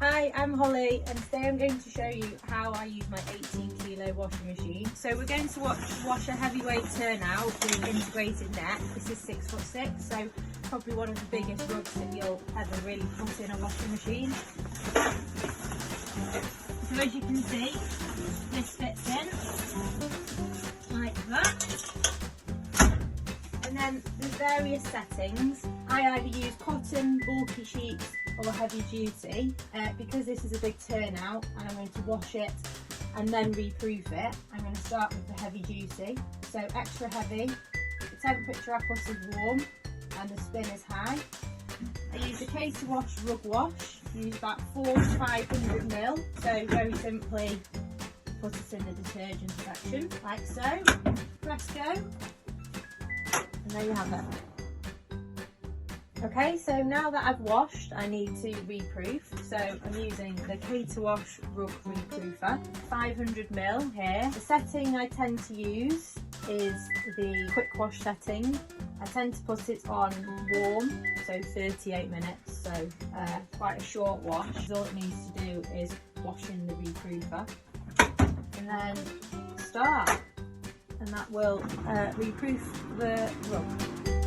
Hi, I'm Holly and today I'm going to show you how I use my 18 kilo washing machine. So we're going to wash a heavyweight turnout with integrated net. This is 6'6", so probably one of the biggest rugs that you'll ever really put in a washing machine. So as you can see, this fits in like that. And then there's various settings. I either use cotton, bulky sheets or heavy duty. Because this is a big turnout and I'm going to wash it and then reproof it, I'm going to start with the heavy duty. So extra heavy, the temperature I put is warm and the spin is high. I use a Cater Wash rug wash, use about 400 to 500 ml. So very simply put it in the detergent section like so, press go, and there you have it. Okay, so now that I've washed, I need to reproof. So I'm using the Cater Wash Rug Reproofer, 500 ml here. The setting I tend to use is the quick wash setting. I tend to put it on warm, so 38 minutes, so quite a short wash. All it needs to do is wash in the reproofer and then start, and that will reproof the rug.